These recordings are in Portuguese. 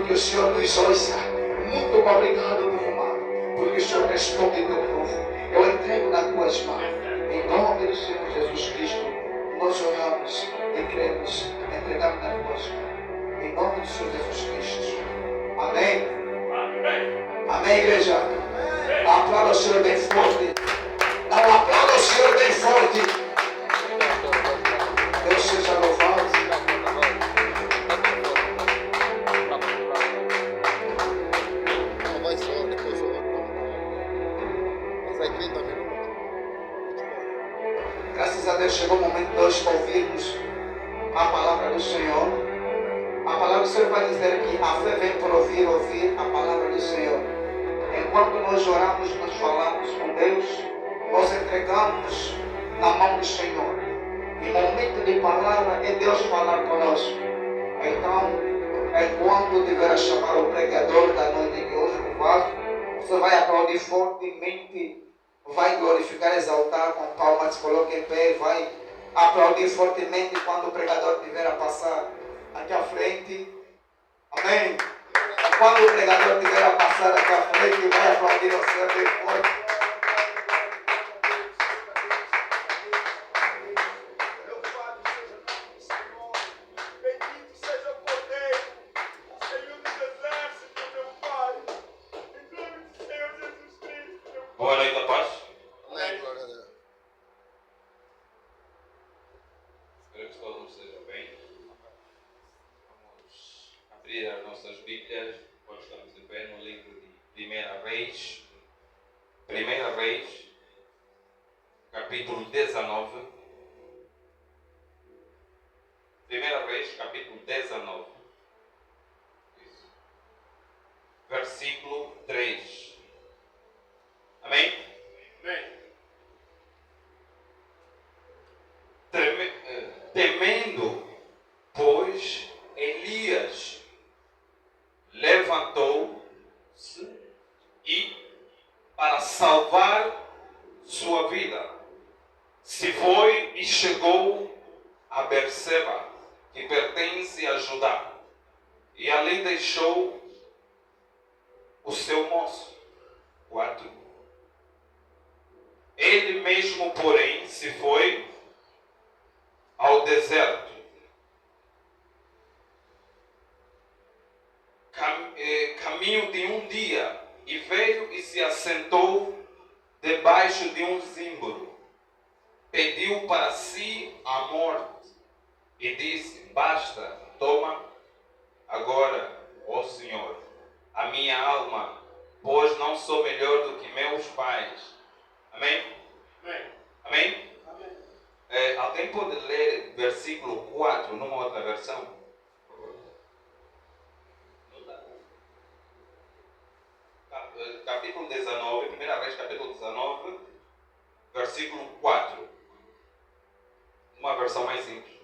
porque o Senhor nos ouça. Muito obrigado, meu amado, porque o Senhor responde teu povo. Eu entrego nas tuas mãos. Em nome do Senhor Jesus Cristo, nós oramos e cremos, entregamos nas tuas mãos. Em nome do Senhor Jesus Cristo. Amém. Amém, igreja. Aplauda o Senhor bem forte. Dá um aplauso ao Senhor bem forte. Deus seja louvado. Graças a Deus chegou o momento de nós ouvirmos a palavra do Senhor. A palavra do Senhor vai dizer que a fé vem por ouvir a palavra do Senhor. Enquanto nós oramos, nós falamos com Deus, nós entregamos na mão do Senhor. E momento de palavra é Deus falar conosco. Então, enquanto tiver a chamar o pregador da noite que hoje o vaso, você vai aplaudir fortemente, vai glorificar, exaltar com palmas, se coloque em pé, vai aplaudir fortemente quando o pregador tiver a passar aqui à frente. Amém. Quando o pregador tiver a passar aqui à frente, vai aplaudir ao Senhor bem forte. Boa noite, a paz. Amém. Glória a Deus. Espero que todos estejam bem. Vamos abrir as nossas Bíblias, quando estamos em pé, no livro de 1 Reis. 1 Reis, capítulo 19. 1 Reis, capítulo 19. Isso. Versículo 3. Amém? Amém. Temendo, pois, Elias levantou-se e, para salvar sua vida, se foi e chegou a Berseba, que pertence a Judá, e ali deixou o seu moço. 4. Ele mesmo, porém, se foi ao deserto, caminho de um dia, e veio e se assentou debaixo de um zimbro. Pediu para si a morte e disse: basta, toma agora, ó Senhor, a minha alma, pois não sou melhor do que meus pais. Amém? Amém. Amém? Alguém pode ler versículo 4 numa outra versão? Capítulo 19, 1 Reis, capítulo 19, versículo 4. Uma versão mais simples.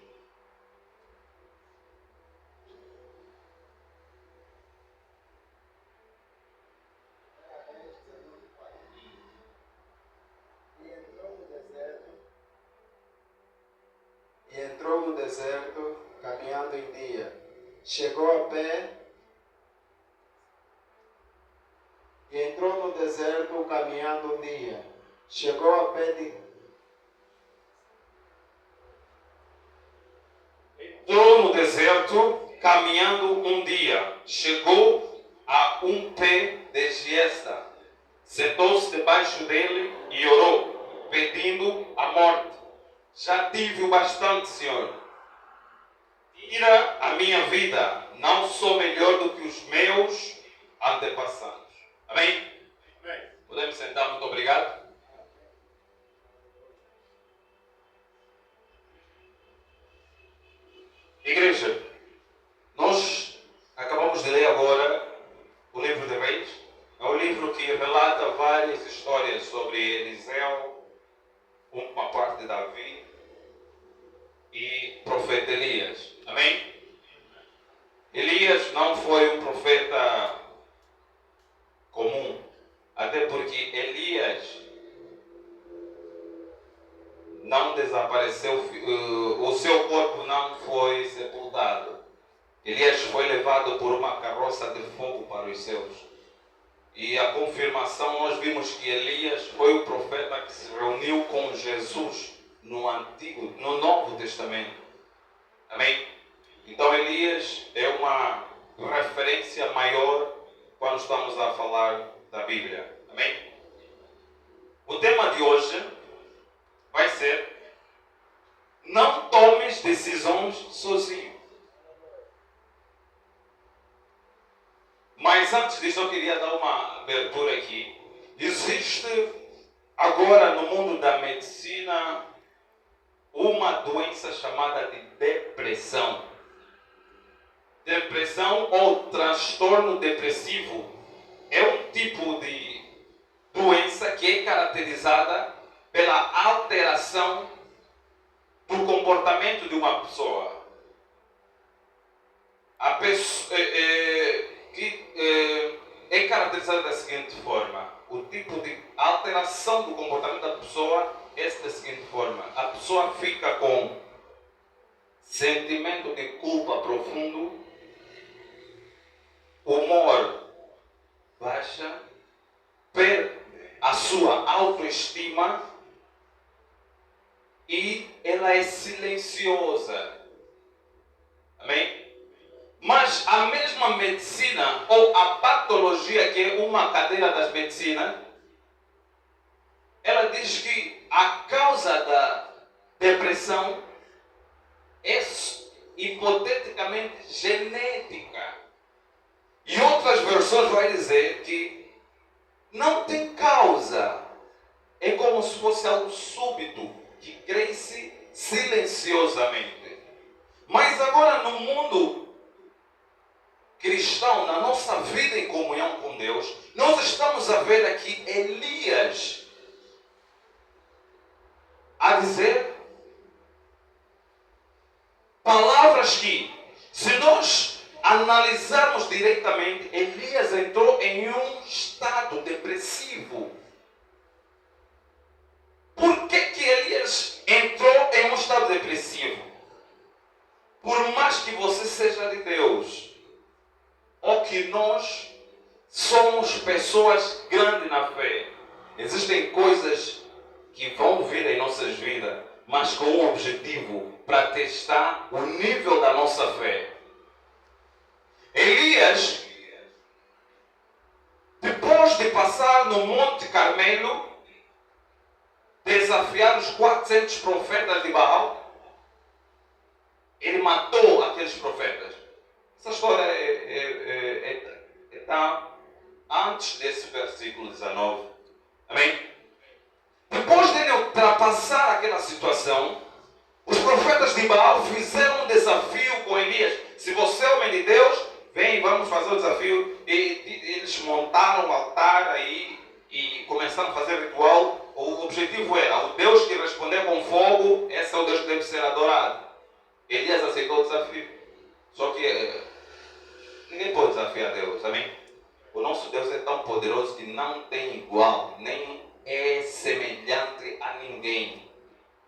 E entrou no deserto, caminhando em dia. Chegou a pé. E entrou no deserto, caminhando um dia. Chegou a pé de... Entrou no deserto, caminhando um dia. Chegou a um pé de giesta. Sentou-se debaixo dele e orou, pedindo a morte. Já tive o bastante, Senhor. Tira a minha vida. Não sou melhor do que os meus antepassados. Amém? Amém. Podemos sentar, muito obrigado. Igreja, nós acabamos de ler agora o livro de Reis. É um livro que relata várias histórias sobre Eliseu, uma parte de Davi e profeta Elias. Amém? Elias não foi um profeta comum, até porque Elias não desapareceu, o seu corpo não foi sepultado. Elias foi levado por uma carroça de fogo para os céus. E a confirmação, nós vimos que Elias foi o profeta que se reuniu com Jesus no Novo Testamento. Amém? Então Elias é uma referência maior quando estamos a falar da Bíblia. Amém? O tema de hoje vai ser: não tomes decisões sozinho. Mas antes disso eu queria dar uma abertura aqui. Existe agora no mundo da medicina uma doença chamada de depressão. Depressão ou transtorno depressivo é um tipo de doença que é caracterizada pela alteração do comportamento de uma pessoa. A pessoa é caracterizada da seguinte forma: o tipo de alteração do comportamento da pessoa é da seguinte forma: a pessoa fica com sentimento de culpa profundo, humor baixa, perde a sua autoestima e ela é silenciosa. Amém? Mas a mesma medicina ou a patologia, que é uma cadeira das medicinas, ela diz que a causa da depressão é hipoteticamente genética. E outras versões vão dizer que não tem causa. É como se fosse algo súbito, que cresce silenciosamente. Mas agora no mundo cristão, na nossa vida em comunhão com Deus, nós estamos a ver aqui Elias a dizer palavras que, se nós analisarmos diretamente, Elias entrou em um estado depressivo. Por que Elias entrou em um estado depressivo? Por mais que você seja de Deus, ou que nós somos pessoas grandes na fé, existem coisas que vão vir em nossas vidas, mas com um objetivo, para testar o nível da nossa fé. Elias, depois de passar no Monte Carmelo, desafiar os 400 profetas de Baal, ele matou aqueles profetas. Essa história está antes desse versículo 19. Amém? Depois dele ultrapassar aquela situação, os profetas de Baal fizeram um desafio com Elias. Se você é homem de Deus, vem, vamos fazer o desafio. E eles montaram um altar aí e começaram a fazer ritual. O objetivo era: o Deus que responder com fogo, esse é o Deus que deve ser adorado. Elias aceitou o desafio. Só que ninguém pode desafiar Deus, amém? O nosso Deus é tão poderoso que não tem igual, nem é semelhante a ninguém.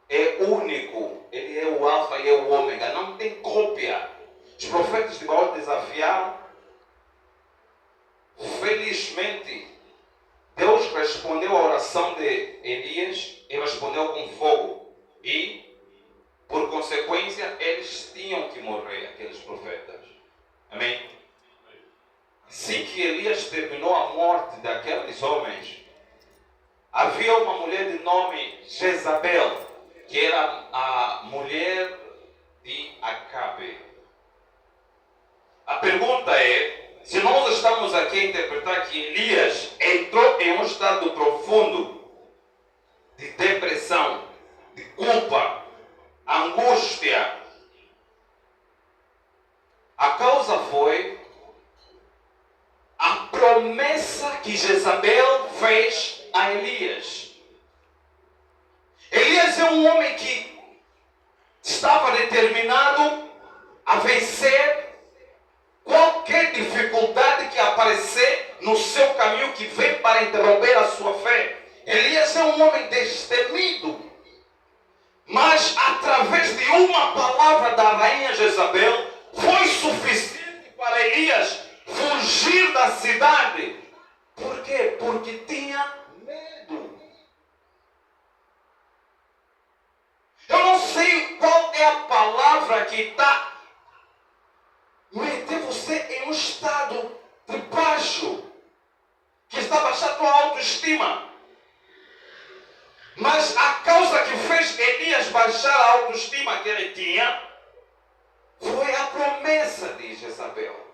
É único. Ele é o alfa e é o ômega. Não tem cópia. Os profetas de Baal desafiaram. Felizmente, Deus respondeu à oração de Elias e respondeu com fogo. E, por consequência, eles tinham que morrer, aqueles profetas. Amém? Assim que Elias terminou a morte daqueles homens, havia uma mulher de nome Jezabel, que era a mulher de Acabe. A pergunta é: se nós estamos aqui a interpretar que Elias entrou em um estado profundo de depressão, de culpa, angústia, a causa foi a promessa que Jezabel fez a Elias. Elias é um homem que estava determinado a vencer qualquer dificuldade que aparecer no seu caminho que vem para interromper a sua fé. Elias é um homem destemido, mas através de uma palavra da rainha Jezabel foi suficiente para para Elias fugir da cidade. Por quê? Porque tinha medo. Eu não sei qual é a palavra que está metendo você em um estado de baixo, que está baixando a tua autoestima. Mas a causa que fez Elias baixar a autoestima que ele tinha foi a promessa de Jezabel.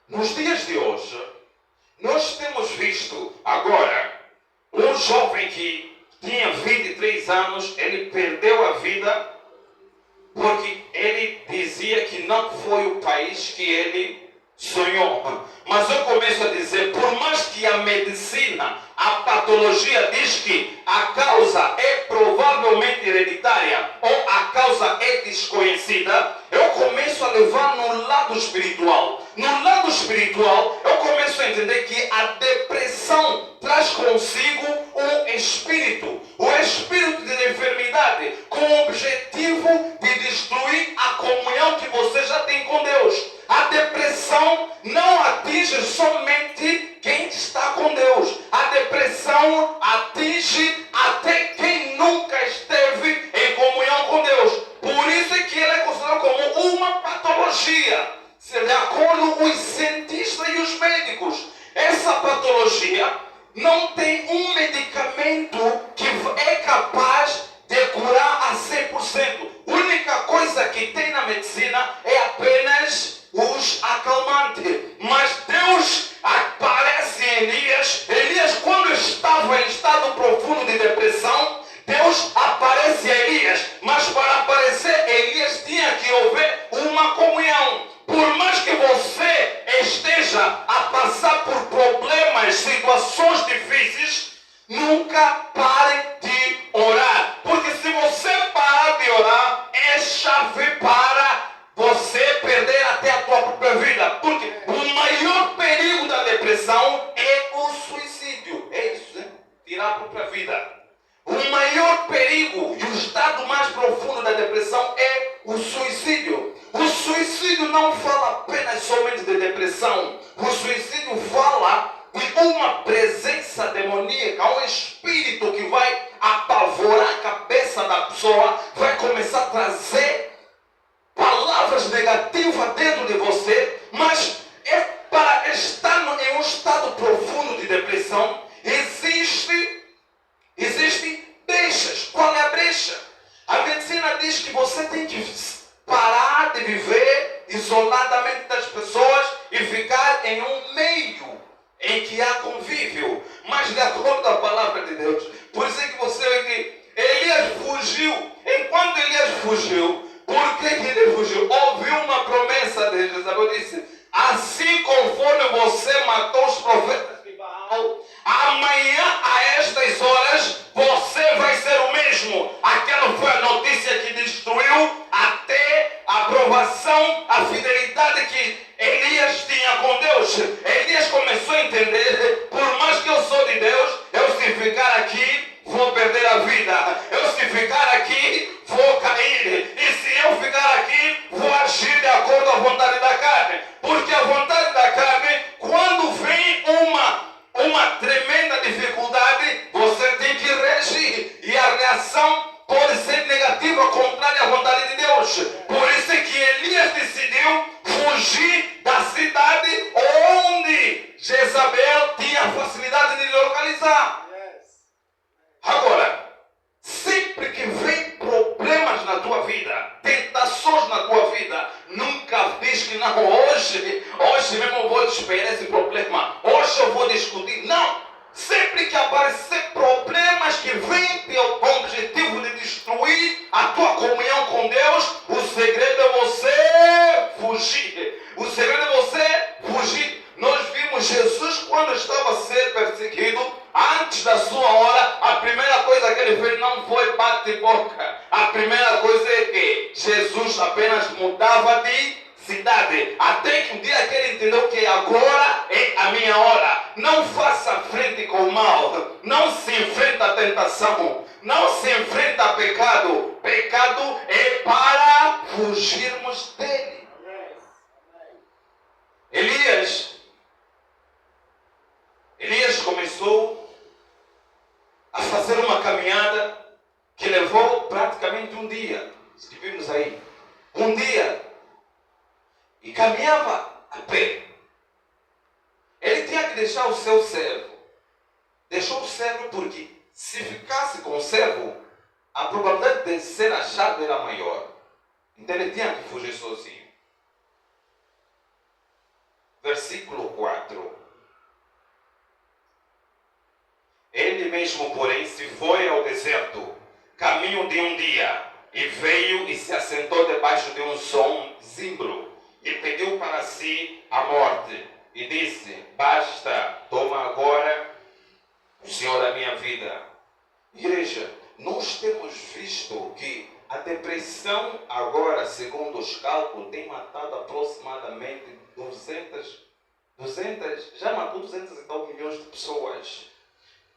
Nos dias de hoje, nós temos visto agora um jovem que tinha 23 anos, ele perdeu a vida porque ele dizia que não foi o país que ele sonhou. Mas eu começo a dizer, por mais que a medicina, a patologia diz que a causa é provavelmente hereditária ou a causa é desconhecida, eu começo a levar no lado espiritual. No lado espiritual, eu começo a entender que a depressão traz consigo um espírito. O espírito de enfermidade com o objetivo de destruir a comunhão que você já tem com Deus. A depressão não atinge somente quem está com Deus. A depressão atinge até quem nunca esteve em comunhão com Deus. Por isso é que ele é considerado como uma patologia. De acordo com os cientistas e os médicos, essa patologia não tem um medicamento que é capaz de curar a 100%. A única coisa que tem na medicina é apenas os acalmantes. Mas Deus aparece em Elias. Elias, quando estava em estado profundo de depressão, Deus aparece a Elias. Mas para aparecer, Elias tinha que haver uma comunhão. Por mais que você esteja a passar por problemas, situações difíceis, nunca pare de orar. Porque se você parar de orar, é chave para você perder até a tua própria vida. Porque o maior perigo da depressão é o suicídio. É isso, né? Tirar a própria vida. O maior perigo e o estado mais profundo da depressão é o suicídio. O suicídio não fala apenas somente de depressão. O suicídio fala de uma presença demoníaca, um espírito que vai apavorar a cabeça da pessoa, vai começar a trazer palavras negativas dentro de você, mas é para estar em um estado profundo de depressão, existem brechas. Qual é a brecha? A medicina diz que você tem que parar de viver isoladamente das pessoas e ficar em um meio em que há convívio. Mas de acordo com a palavra de Deus, por isso é que você vê que Elias fugiu. Enquanto Elias fugiu, por que ele fugiu? Ouviu uma promessa de Jezabel, disse: assim conforme você matou os profetas de Baal, amanhã a estas horas você vai ser o mesmo. Aquela foi a notícia que destruiu até a aprovação, a fidelidade que Elias tinha com Deus. Elias começou a entender, por mais que eu sou de Deus, eu se ficar aqui vou perder a vida. Eu se ficar aqui vou cair. E se eu ficar aqui vou agir de acordo com a vontade da carne. Porque a vontade da carne, quando vem uma tremenda dificuldade, você tem que reagir. E a reação pode ser negativa, contrária à vontade de Deus. Por isso é que Elias decidiu fugir da cidade onde Jezabel tinha a facilidade de localizar. Agora, sempre que vem problemas na tua vida, tentações na tua vida, nunca diz que não, hoje mesmo eu vou esperar esse problema, hoje eu vou discutir. Não! Sempre que aparecer problemas que vêm com o objetivo de destruir a tua comunhão com Deus, o segredo é você fugir. O segredo é você fugir. Nós vimos Jesus quando estava a ser perseguido, antes da sua hora, a primeira coisa que ele fez não foi bate-boca. A primeira coisa é que Jesus apenas mudava de cidade, até que o dia que ele entendeu que agora é a minha hora. Não faça frente com o mal, não se enfrenta a tentação, não se enfrenta a pecado. Pecado é para fugirmos dele. e caminhava a pé. Ele tinha que deixar o seu servo. Deixou o servo porque se ficasse com o servo, a probabilidade de ser achado era maior. Então ele tinha que fugir sozinho. Versículo 4. Ele mesmo, porém, se foi ao deserto, caminho de um dia, e veio e se assentou debaixo de um zimbro, e pediu para si a morte, e disse: basta, toma agora o Senhor a minha vida. Igreja, nós temos visto que a depressão agora, segundo os cálculos, tem matado aproximadamente 200, já matou 200 e tal milhões de pessoas.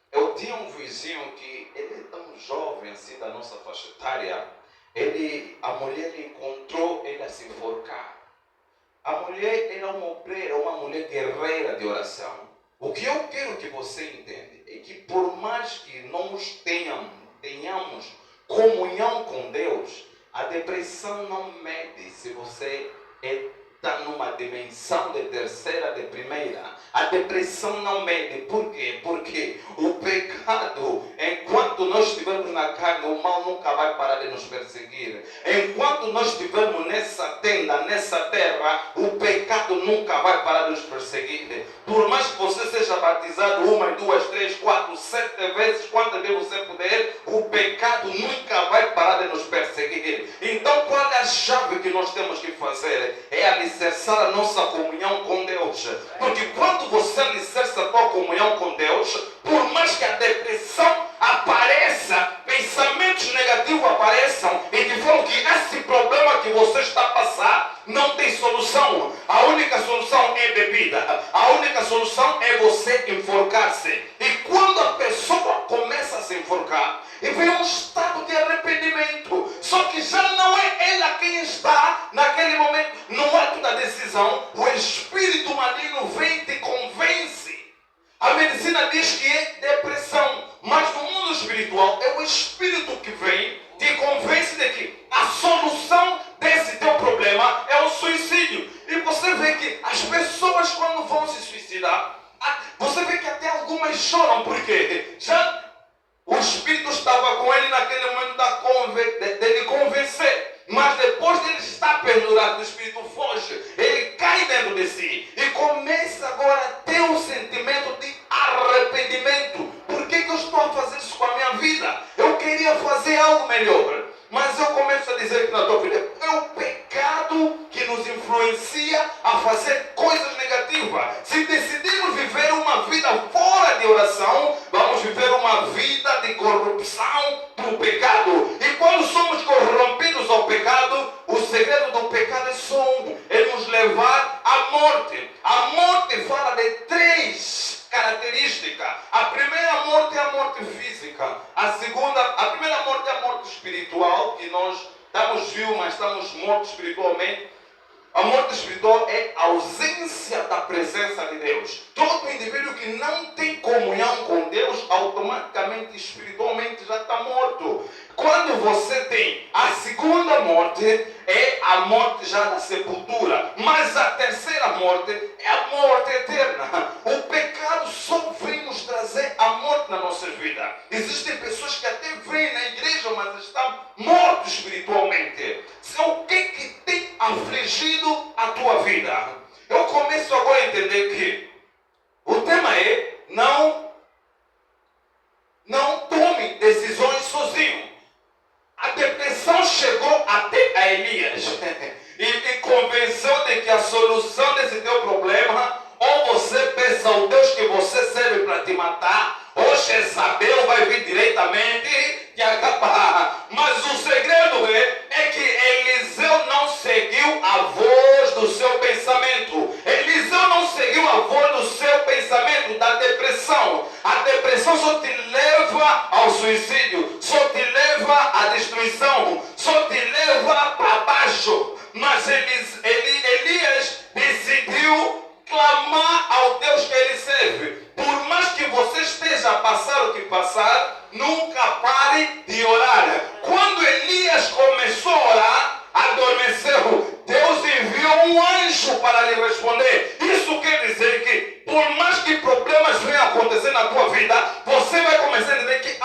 Eu tinha um vizinho que ele é tão jovem assim da nossa faixa etária. A mulher encontrou ele a se enforcar. A mulher era uma obreira, uma mulher guerreira de oração. O que eu quero que você entenda é que por mais que nós tenhamos comunhão com Deus, a depressão não mede se você está numa dimensão de terceira, de primeira. A depressão não mede. Por quê? Porque o pecado, enquanto nós estivermos na carne, o mal nunca vai parar de nos perseguir. Enquanto nós estivermos nessa tenda, nessa terra, o pecado nunca vai parar de nos perseguir. Por mais que você seja batizado 1, 2, 3, 4, 7 vezes, quantas vezes você puder, o pecado nunca vai parar de nos perseguir. Então qual é a chave que nós temos que fazer? É alicerçar a nossa comunhão com Deus. Porque quando você alicerça a tua comunhão com Deus, por mais que a depressão apareça, pensamentos negativos apareçam, e te falam que esse problema que você está a passar não tem solução. A única solução é bebida. A única solução é você enforcar-se. E quando a pessoa começa a se enforcar, e vem um estado de arrependimento, só que já não é ela quem está naquele momento, no ato da decisão, o espírito maligno vem e te convence. A medicina diz que é depressão, mas no mundo espiritual é o espírito que vem, te convence de que a solução desse teu problema é o suicídio. E você vê que as pessoas, quando vão se suicidar, você vê que até algumas choram, porque já o espírito estava com ele naquele momento dele convencer. Mas depois de ele estar pendurado, o espírito foge, ele cai dentro de si e começa agora a ter um sentimento de arrependimento. Por que eu estou a fazer isso com a minha vida? Eu queria fazer algo melhor, mas eu começo a dizer que na tua vida é o pecado que nos influencia a fazer coisas negativas. Se decidimos viver uma vida fora de oração, vamos viver uma vida de corrupção do pecado. E quando somos corrompidos ao pecado, o segredo do pecado é só um: é nos levar à morte. A morte fala de 3 características. A primeira morte é a morte física. A primeira morte é a morte espiritual, que nós estamos vivos, mas estamos mortos espiritualmente. A morte espiritual é a ausência da presença de Deus. Todo indivíduo que não tem comunhão com Deus, automaticamente, espiritualmente, já está morto. Quando você tem a segunda morte, é a morte já da sepultura. Mas a terceira morte é a morte eterna. O pecado só vem nos trazer a morte na nossa vida. Existem pessoas que até vêm na igreja, mas estão mortos espiritualmente. O que tem afligido a tua vida? Eu começo agora a entender que o tema é não tome decisões sozinho. A depressão chegou até a Elias e convenceu de que a solução desse teu problema, ou você peça ao Deus que você serve para te matar, ou Jezabel vai vir diretamente te acabar. Mas o segredo é que Eliseu não seguiu a voz do seu pensamento. Eliseu não seguiu a voz do seu pensamento da depressão. A depressão só te leva ao suicídio, só te leva à destruição, só te leva para baixo. Mas Elias decidiu clamar ao Deus que ele serve. Por mais que você esteja a passar o que passar, nunca pare de orar. Quando Elias anjo para lhe responder. Isso quer dizer que, por mais que problemas venham acontecer na tua vida, você vai começar a dizer que,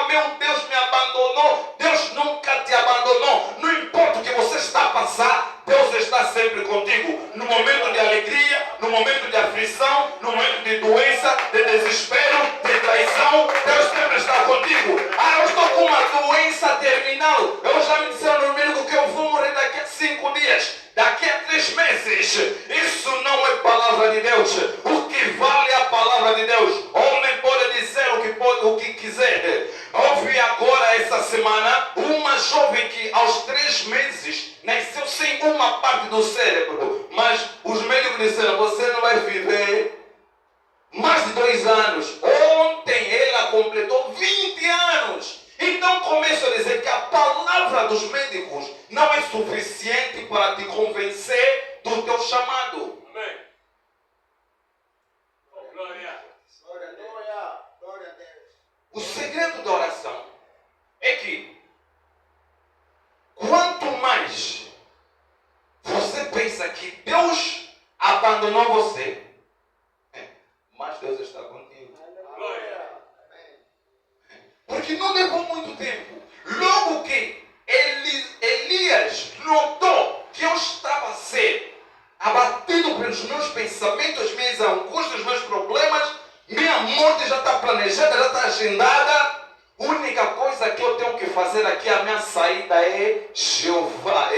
meu Deus me abandonou. Deus nunca te abandonou. Não importa o que você está a passar, Deus está sempre contigo. No momento de alegria, no momento de aflição, no momento de doença, de desespero, de traição, Deus sempre está contigo. Eu estou com uma doença terminal. Eu já me disseram no médico que eu vou morrer daqui a 5 dias, daqui a 3 meses. Isso não é palavra de Deus. O que vale é a palavra de Deus. Homem pode dizer o que quiser. Houve agora essa semana uma jovem que aos 3 meses nasceu sem uma parte do cérebro, mas os médicos disseram: você não vai viver mais de 2 anos. Ontem ela completou 20 anos. Então começo a dizer que a palavra dos médicos não é suficiente para te convencer do teu chamado. Amém. Glória. Glória a Deus. O segredo da oração é que quanto mais você pensa que Deus abandonou você, mais Deus está contigo. Glória. Porque não levou muito tempo. Logo que Elias notou que eu estava a ser abatido pelos meus pensamentos, minhas angústias, meus problemas, minha morte já está planejada, já está agendada. A única coisa que eu tenho que fazer aqui, a minha saída é Jeová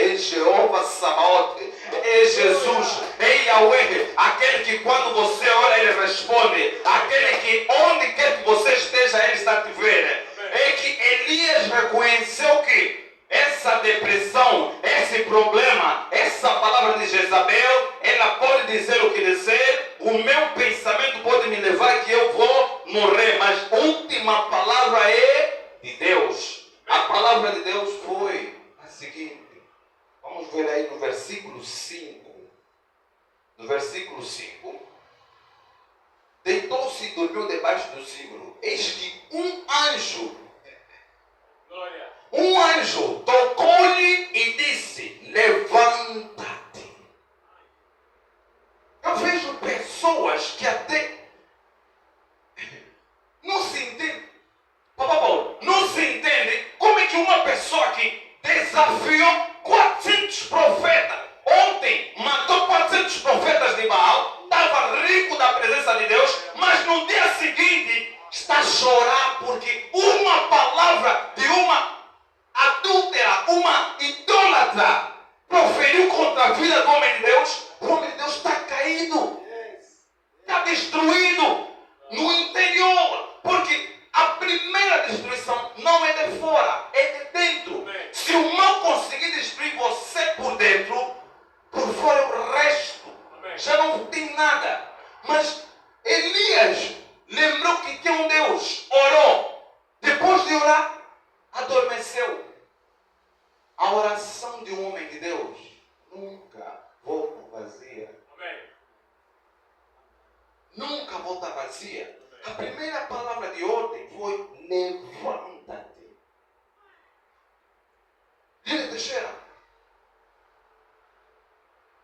Sabaote, é Jesus, é Yahweh, aquele que quando você ora ele responde, aquele que onde quer que você esteja ele está te vendo. É que Elias reconheceu que essa depressão, esse problema, essa palavra de Jezabel, ela pode dizer o que dizer, o meu pensamento pode me levar que eu vou morrer, mas a última palavra é de Deus. A palavra de Deus foi a seguinte, vamos ver aí no versículo 5. No versículo 5, deitou-se e dormiu debaixo do signo. Eis que um anjo tocou-lhe e disse: levanta-te. Eu vejo pessoas que até não se entendem. Papá Paulo, não se entende como é que uma pessoa que desafiou 400 profetas, ontem matou 400 profetas de Baal, estava rico da presença de Deus, mas no dia seguinte está a chorar porque uma palavra de uma adúltera, uma idólatra, proferiu contra a vida do homem de Deus. O homem de Deus está caído, está destruído no interior, porque a primeira destruição não é de fora, é de dentro. Se o mal conseguir destruir você por dentro, por fora é o resto, já não tem nada. Mas Elias lembrou que tinha um Deus, orou, depois de orar, adormeceu. A oração de um homem de Deus nunca volta vazia. Nunca volta vazia. A primeira palavra de ordem foi: levanta-te. Ele Teixeira,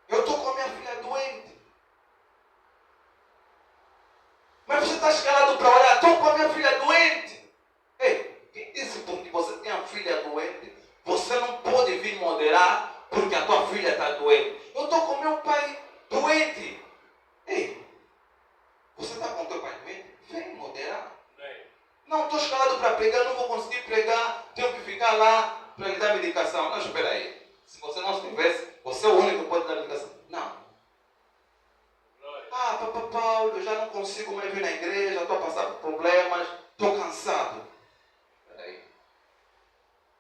eu estou com a minha filha doente. Mas você está escalado para orar? Estou com a minha filha doente. Ei, quem disse porque você tem a filha doente, você não pode vir moderar porque a tua filha está doente? Eu estou com meu pai doente. Ei, você está com teu pai doente? Vem moderar. Não, estou escalado para pregar, não vou conseguir pregar, tenho que ficar lá para lhe dar medicação. Não, espera aí. Se você não estivesse, você é o único que pode dar medicação. Não. Papá Paulo, eu já não consigo mais vir na igreja, estou a passar por problemas, estou cansado. Espera aí.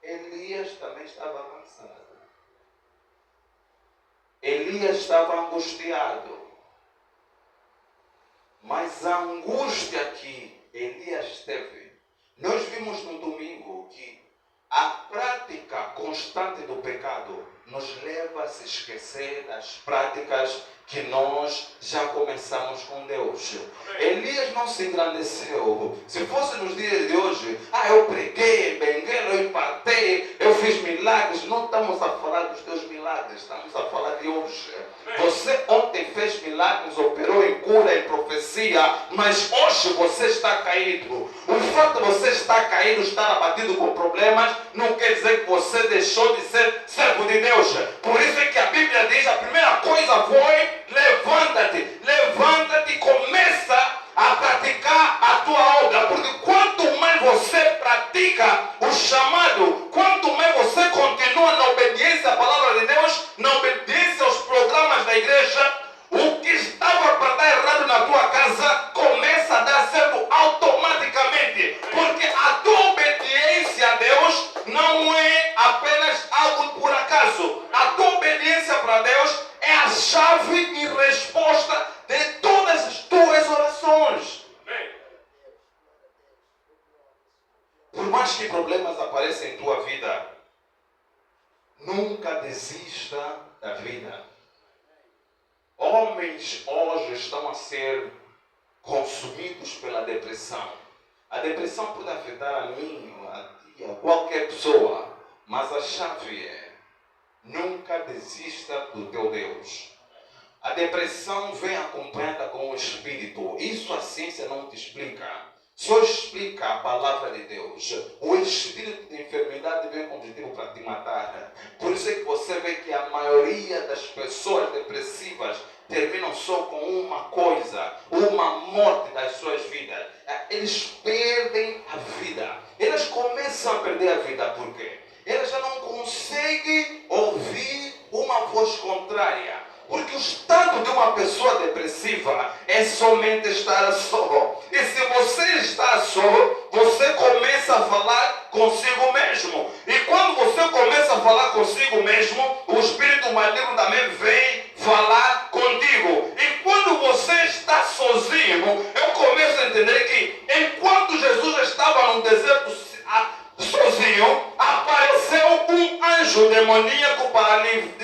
Elias também estava cansado. Elias estava angustiado. Mas a angústia que Elias teve, nós vimos no domingo que a prática constante do pecado nos leva a se esquecer das práticas que nós já começamos com Deus. Elias não se engrandeceu. Se fosse nos dias de hoje, eu preguei, benguei, eu impartei, eu fiz milagres. Não estamos a falar dos teus milagres, estamos a falar de hoje. Você ontem fez milagres, operou em cura, em profecia, mas hoje você está caído. O fato de você estar caído, estar abatido com problemas, não quer dizer que você deixou de ser servo de Deus. Por isso é que a Bíblia diz, a primeira coisa foi: levanta-te e começa a praticar a tua obra, porque quanto mais você pratica o chamado, quanto mais você continua na obediência à palavra de Deus, na obediência aos programas da igreja, o que estava para dar errado na tua casa começa a dar certo automaticamente, porque a tua obediência a Deus não é apenas algo por acaso. A tua obediência para Deus é a chave e resposta de todas as tuas orações. Por mais que problemas apareçam em tua vida, nunca desista da vida. Homens hoje estão a ser consumidos pela depressão. A depressão pode afetar a mim, a ti, a qualquer pessoa, mas a chave é: nunca desista do teu Deus. A depressão vem acompanhada com o espírito. Isso a ciência não te explica. Só explica a palavra de Deus. O espírito de enfermidade vem com o objetivo para te matar. Por isso é que você vê que a maioria das pessoas depressivas terminam só com uma coisa: uma morte das suas vidas. Eles perdem a vida. Elas começam a perder a vida. Por quê? Elas já não conseguem ouvir uma voz contrária. Porque o estado de uma pessoa depressiva é somente estar só. E se você está só, você começa a falar consigo mesmo. E quando você começa a falar consigo mesmo, o espírito maligno também vem falar contigo. E quando você está sozinho, eu começo a entender que enquanto Jesus estava no deserto sozinho, apareceu um anjo demoníaco para lhe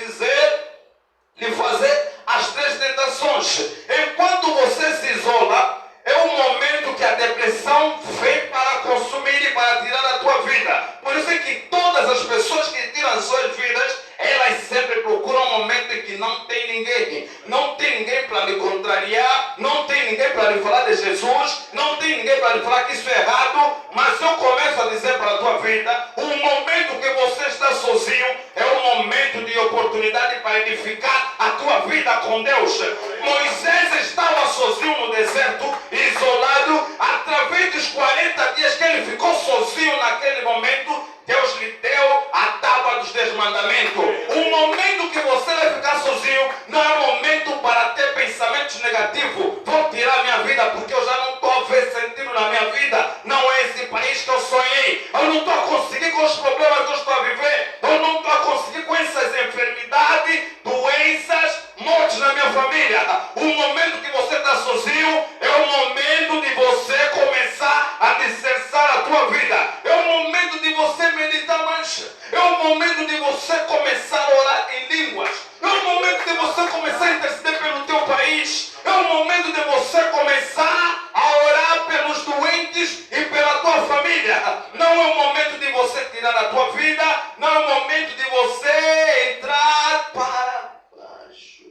fazer as 3 tentações. Enquanto você se isola, é o momento que a depressão vem para consumir e para tirar a tua vida. Por isso é que todas as pessoas que tiram suas vidas, elas sempre procuram um momento em que não tem ninguém. Não tem ninguém para lhe contrariar, não tem ninguém para lhe falar de Jesus, não tem ninguém para lhe falar que isso é errado. Mas eu começo a dizer para a tua vida, o momento que você está sozinho é um momento de oportunidade para edificar a tua vida com Deus. Moisés estava sozinho no deserto, isolado. Através dos 40 dias que ele ficou sozinho naquele momento, Deus lhe deu a tábua dos 10 mandamentos. O momento que você vai ficar sozinho não é momento para ter pensamentos negativos. Vou tirar minha vida porque eu já não estou a ver sentido na minha vida. Não é esse país que eu sonhei. Eu não estou a conseguir com os problemas que eu estou a viver. Eu não estou a conseguir com essas enfermidades, doenças, mortes na minha família. O momento que você está sozinho é o momento de você começar a dissertar a tua vida. É o momento de você meditar mais. É o momento de você começar a orar em línguas. É o momento de você começar a interceder pelo teu país. É o momento de você começar a orar pelos doentes e pela tua família. Não é o momento de você tirar a tua vida. Não é o momento de você entrar para baixo.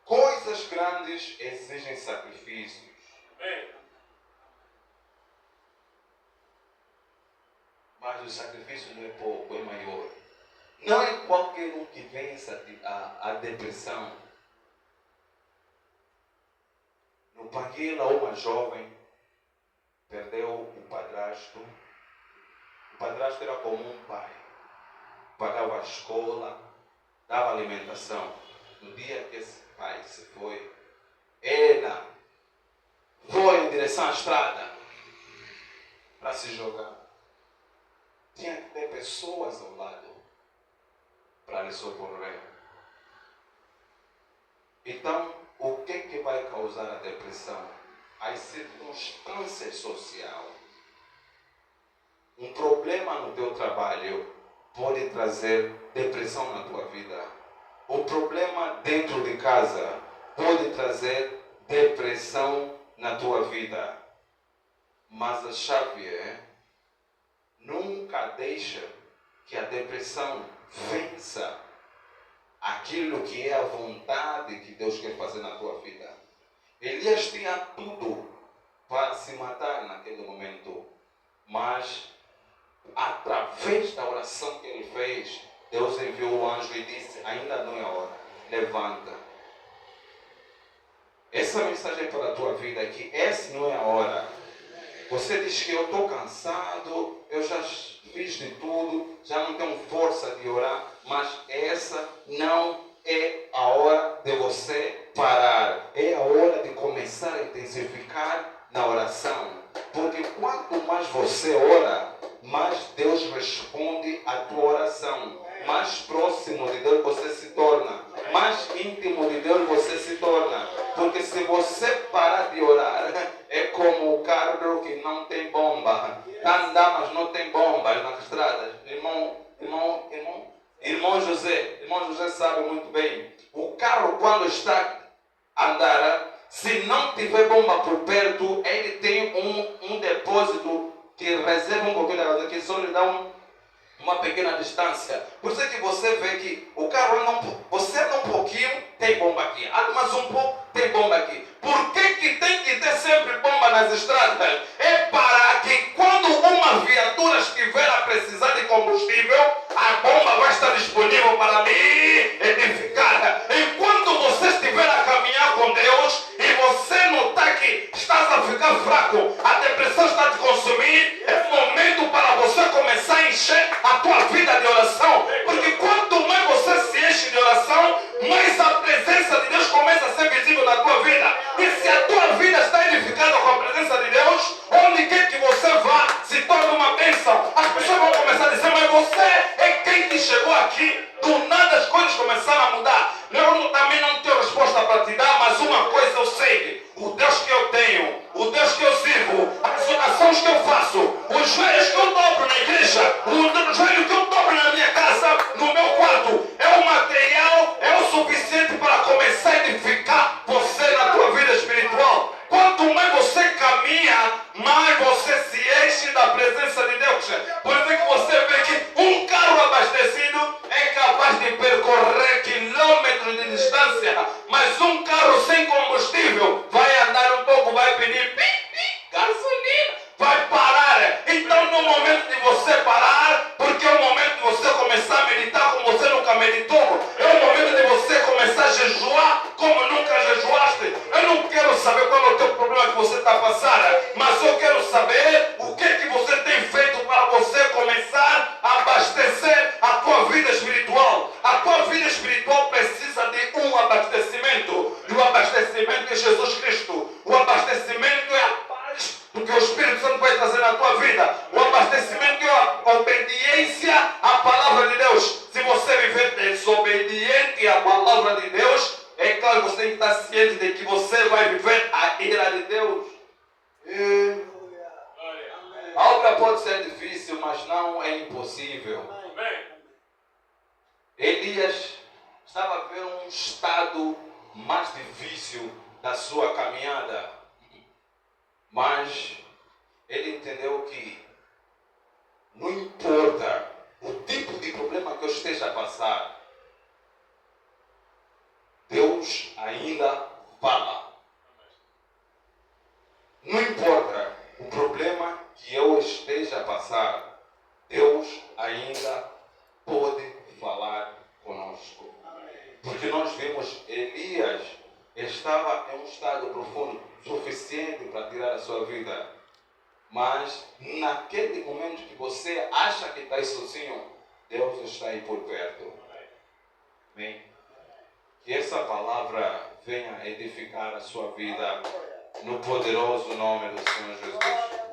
Coisas grandes exigem sacrifícios. Mas o sacrifício não é pouco, é maior. Não é qualquer um que vence a depressão. No Panguila, uma jovem perdeu o padrasto. O padrasto era como um pai. Pagava a escola, dava alimentação. No dia que esse pai se foi, ela foi em direção à estrada para se jogar. Tinha que ter pessoas ao lado para lhe socorrer. Então, o que vai causar a depressão? As circunstâncias sociais. Um problema no teu trabalho pode trazer depressão na tua vida. O problema dentro de casa pode trazer depressão na tua vida. Mas a chave é: nunca deixa que a depressão vença aquilo que é a vontade que Deus quer fazer na tua vida. Elias tinha tudo para se matar naquele momento, mas através da oração que ele fez, Deus enviou o anjo e disse: ainda não é a hora, levanta. Essa mensagem para a tua vida é que essa não é a hora. Você diz que eu estou cansado, eu já fiz de tudo, já não tenho força de orar, mas essa não é a hora de você parar. É a hora de começar a intensificar na oração. Porque quanto mais você ora, mais Deus responde à tua oração. Mais próximo de Deus você se torna. Mais íntimo de Deus você se torna. Porque se você parar de orar, é como o carro que não tem bomba. Está a andar, mas não tem bombas nas estradas. Irmão José sabe muito bem. O carro, quando está a andar, se não tiver bomba por perto, ele tem um depósito que reserva um pouquinho da gasolina, que só lhe dá uma pequena distância. Por isso é que você vê que o carro você anda um pouquinho, tem bomba aqui. Anda mais um pouco, tem bomba aqui. Por que tem que ter sempre bomba nas estradas? É para que quando uma viatura estiver a precisar de combustível, a bomba vai estar disponível para lhe edificar. Enquanto você estiver a caminhar com Deus e você notar que estás a ficar fraco, a depressão está a te consumir, é momento para você começar a encher a tua vida de oração. Porque quanto mais você se enche de oração, mais a presença de Deus começa a ser visível na tua vida. E se a tua vida está edificada com a presença de Deus, onde quer que você vá, se torna uma bênção. As pessoas vão começar a dizer: mas você é quem que chegou aqui? Do nada as coisas começaram a mudar. Eu também não tenho resposta para te dar, mas uma coisa eu sei: o Deus que eu tenho, o Deus que eu sirvo, as orações que eu faço, os joelhos que eu dobro na igreja, o joelho que eu dobro na minha casa, no meu quarto, é o material, é o suficiente para começar a edificar você na tua vida espiritual. Quanto mais você caminha, mais você se enche da presença de Deus. Por isso é que você vê que um carro abastecido é capaz de percorrer quilômetros de distância, mas um carro sem combustível vai andar um pouco, vai pedir gasolina, vai parar. Então, no momento de você parar, porque é o momento de você começar a meditar como você nunca meditou, é o momento de você começar a jejuar como nunca jejuaste. Eu não quero saber qual é o teu problema que você está passando, mas eu quero saber o que você tem feito para você começar a abastecer a tua vida espiritual. A tua vida espiritual precisa de um abastecimento, e o abastecimento é Jesus Cristo. O abastecimento é a paz do que o Espírito Santo vai trazer na tua vida. O abastecimento é a obediência à palavra de Deus. Se você viver desobediente à palavra de Deus, é claro que você tem que estar ciente de que você vai viver a ira de Deus. A obra pode ser difícil, mas não é impossível. Elias estava a ver um estado mais difícil da sua caminhada, mas ele entendeu que não importa o tipo de problema que eu esteja a passar, Deus ainda fala. Não importa o problema que eu esteja a passar, Deus ainda pode falar conosco. Porque nós vimos Elias estava em um estado profundo suficiente para tirar a sua vida. Mas naquele momento que você acha que está aí sozinho, Deus está aí por perto. Amém? Que essa palavra venha edificar a sua vida no poderoso nome do Senhor Jesus.